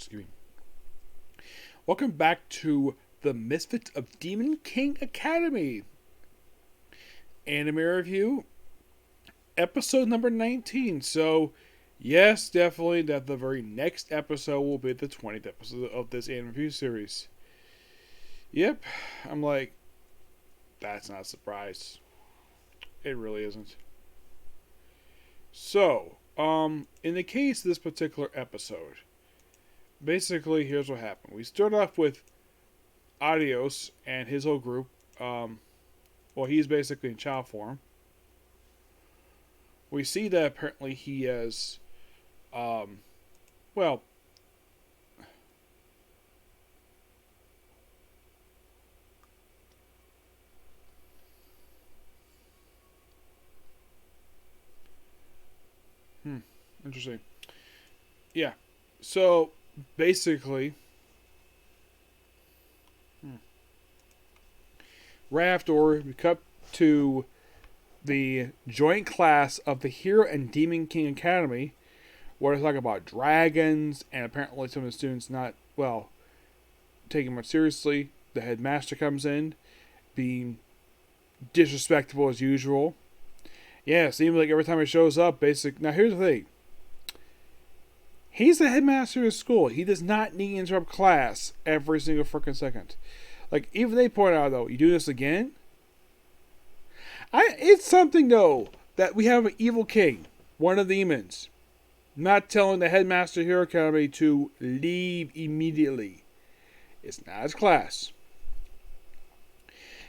Excuse me. Welcome back to the Misfit of Demon King Academy. Anime review, episode number 19. So, yes, definitely that the very next episode will be the 20th episode of this anime review series. Yep, I'm like, that's not a surprise. It really isn't. So, in the case of this particular episode, basically, here's what happened. We start off with Adios and his whole group. He's basically in child form. We see that apparently he has, well, interesting. Yeah. So, basically, right after we cut to the joint class of the Hero and Demon King Academy, where they talk about dragons, and apparently some of the students not, taking much seriously. The headmaster comes in, being disrespectful as usual. Yeah, it seems like every time he shows up, now here's the thing. He's the headmaster of school. He does not need to interrupt class every single freaking second. Like, even they point out, though, you do this again? It's something, though, that we have an evil king, one of the demons, not telling the headmaster of Hero Academy to leave immediately. It's not his class.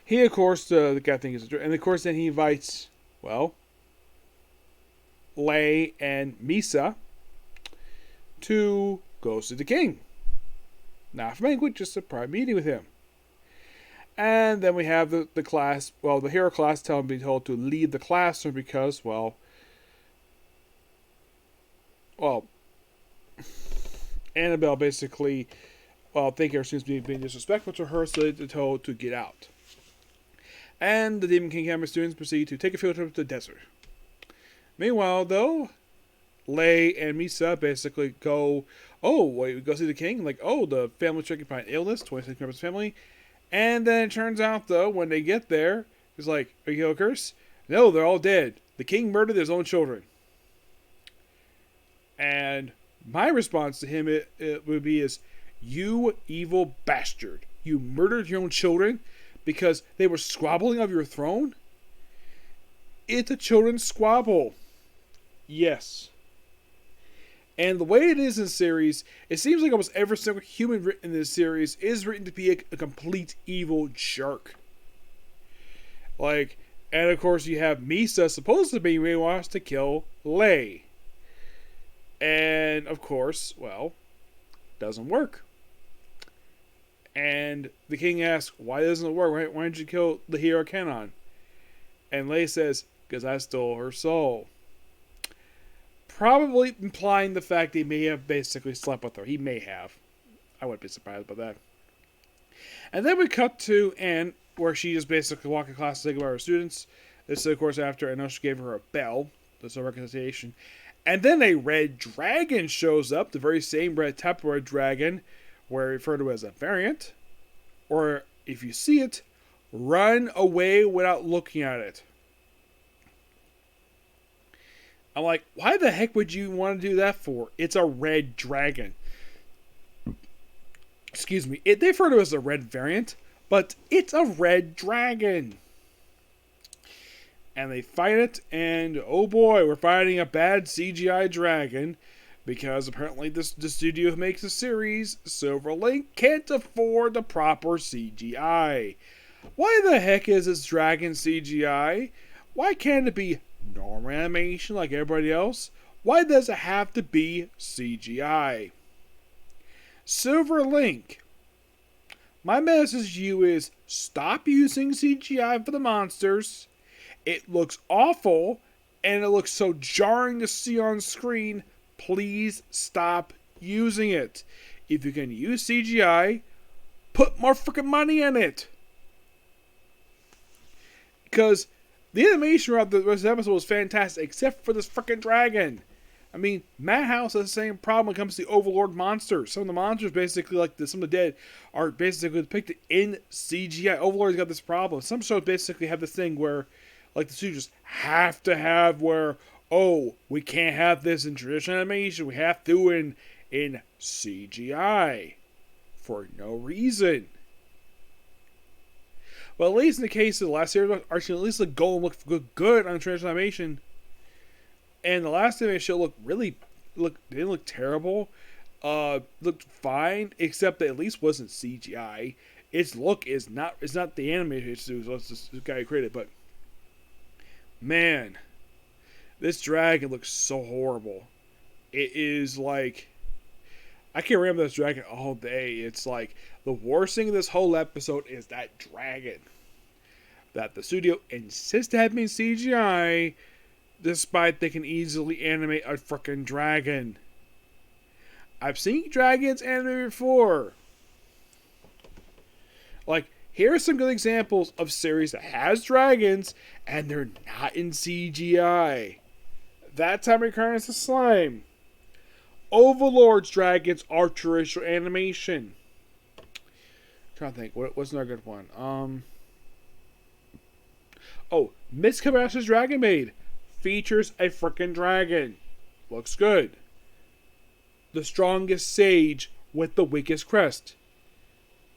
He, of course, the guy thinks is, and of course, then he invites, Lei and Misa to go see the king. Not for banquet, just a private meeting with him. And then we have the class, the hero class being told to leave the classroom because, Annabelle basically, thinking her students being disrespectful to her, so they're told to get out. And the Demon King Academy students proceed to take a field trip to the desert. Meanwhile, though, Lei and Misa basically go, we go see the king? The family stricken by an illness, 26 members of the family. And then it turns out, though, when they get there, it's like, are you curse? No, they're all dead. The king murdered his own children. And my response to him it would be you evil bastard. You murdered your own children because they were squabbling over your throne? It's a children's squabble. Yes. And the way it is in the series, it seems like almost every single human written in this series is written to be a complete evil jerk. And of course you have Misa supposed to be brainwashed to kill Lei. And of course, doesn't work. And the king asks, why doesn't it work? Why didn't you kill the hero Canon? And Lei says, because I stole her soul. Probably implying the fact that he may have basically slept with her. He may have. I wouldn't be surprised by that. And then we cut to Anne, where she is basically walking class to say goodbye to her students. This is, of course, after I know she gave her a bell. There's a reconciliation. And then a red dragon shows up. The very same type of red dragon, where referred to as a variant. Or, if you see it, run away without looking at it. I'm like, why the heck would you want to do that for? It's a red dragon. Excuse me. They refer to it as a red variant, but it's a red dragon. And they fight it, and oh boy, we're fighting a bad CGI dragon, because apparently the studio who makes the series, Silverlink, can't afford the proper CGI. Why the heck is this dragon CGI? Why can't it be normal animation like everybody else? Why does it have to be CGI? Silverlink, my message to you is stop using CGI for the monsters. It looks awful and it looks so jarring to see on screen. Please stop using it. If you can use CGI, put more freaking money in it. Because the animation throughout the rest of the episode was fantastic, except for this freaking dragon. I mean, Madhouse has the same problem when it comes to the Overlord monsters. Some of the monsters, basically, like some of the dead, are basically depicted in CGI. Overlord's got this problem. Some shows basically have this thing where, like, the studios have to have where, oh, we can't have this in traditional animation. We have to in CGI for no reason. But at least in the case of the last series, actually, at least the Golem looked good on traditional animation. And the last animation show didn't look terrible. Looked fine, except that at least wasn't CGI. Its look is not. It's not the animation studio. This guy who created, but man, this dragon looks so horrible. It is like I can't remember this dragon all day. It's like the worst thing in this whole episode is that dragon that the studio insists to have been CGI. Despite they can easily animate a frickin' dragon. I've seen dragons animated before. Like, here are some good examples of series that has dragons and they're not in CGI. That Time Returns to Slime. Overlord's dragons are traditional animation. I'm trying to think, what's another good one? Miss Cabas's Dragon Maid features a frickin' dragon. Looks good. The Strongest Sage with the Weakest Crest.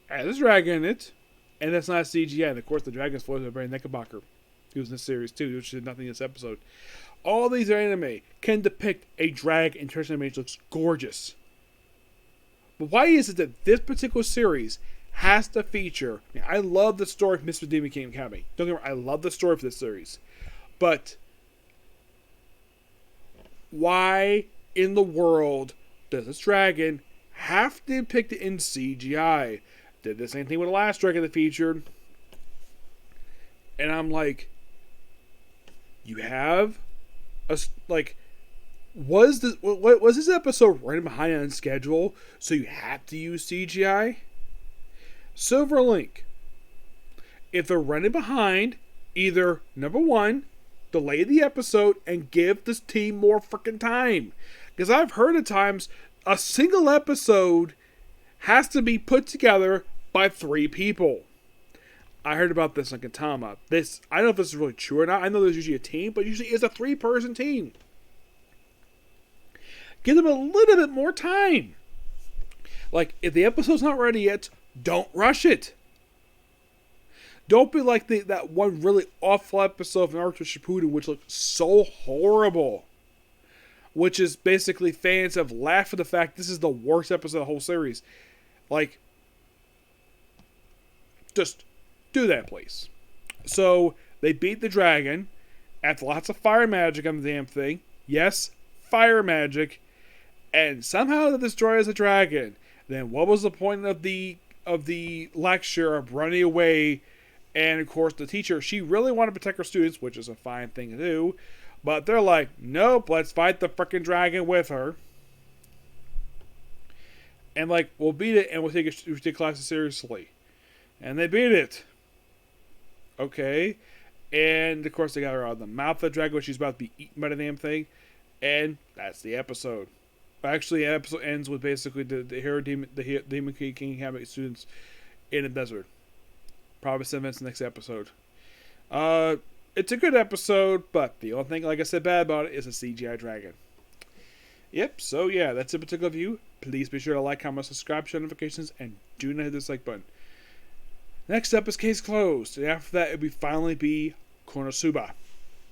Has a dragon in it. And that's not CGI. And of course, the dragon's voiced by Barry Knickerbocker. He was in this series too, which did nothing in this episode. All these anime can depict a dragon in traditional animation. Looks gorgeous. But why is it that this particular series has to feature... I love the story of Misfit Demon King Academy. Don't get me wrong, I love the story for this series. But... why in the world does this dragon have to be depicted in CGI? Did the same thing with the last dragon that featured. And I'm like, you have a was this episode running behind on schedule so you have to use CGI? Silverlink. If they're running behind, either number one, delay the episode and give this team more freaking time. Because I've heard at times a single episode has to be put together by 3 people. I heard about this on Gintama. I don't know if this is really true or not. I know there's usually a team, but usually it's a 3-person team. Give them a little bit more time. Like, if the episode's not ready yet, don't rush it. Don't be like that one really awful episode of Naruto Shippuden, which looked so horrible. Which is basically fans have laughed at the fact this is the worst episode of the whole series. Like, just do that, please. So, they beat the dragon. After lots of fire magic on the damn thing. Yes, fire magic. And somehow they destroys the dragon. Then what was the point of the lecture of running away? And of course the teacher, she really wanted to protect her students, which is a fine thing to do. But they're like, nope, let's fight the frickin' dragon with her. And like, we'll beat it and we'll take classes seriously. And they beat it. Okay. And of course they got her out of the mouth of the dragon, which she's about to be eaten by the damn thing. And that's the episode. Actually, the episode ends with basically the hero demon, Demon King having students in a desert. Probably 7 minutes in the next episode. It's a good episode, but the only thing, like I said, bad about it is a CGI dragon. Yep, so yeah, that's a particular view. Please be sure to like, comment, subscribe, share notifications, and do not hit the dislike button. Next up is Case Closed, and after that, it will finally be Konosuba.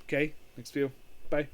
Okay, next video. Bye.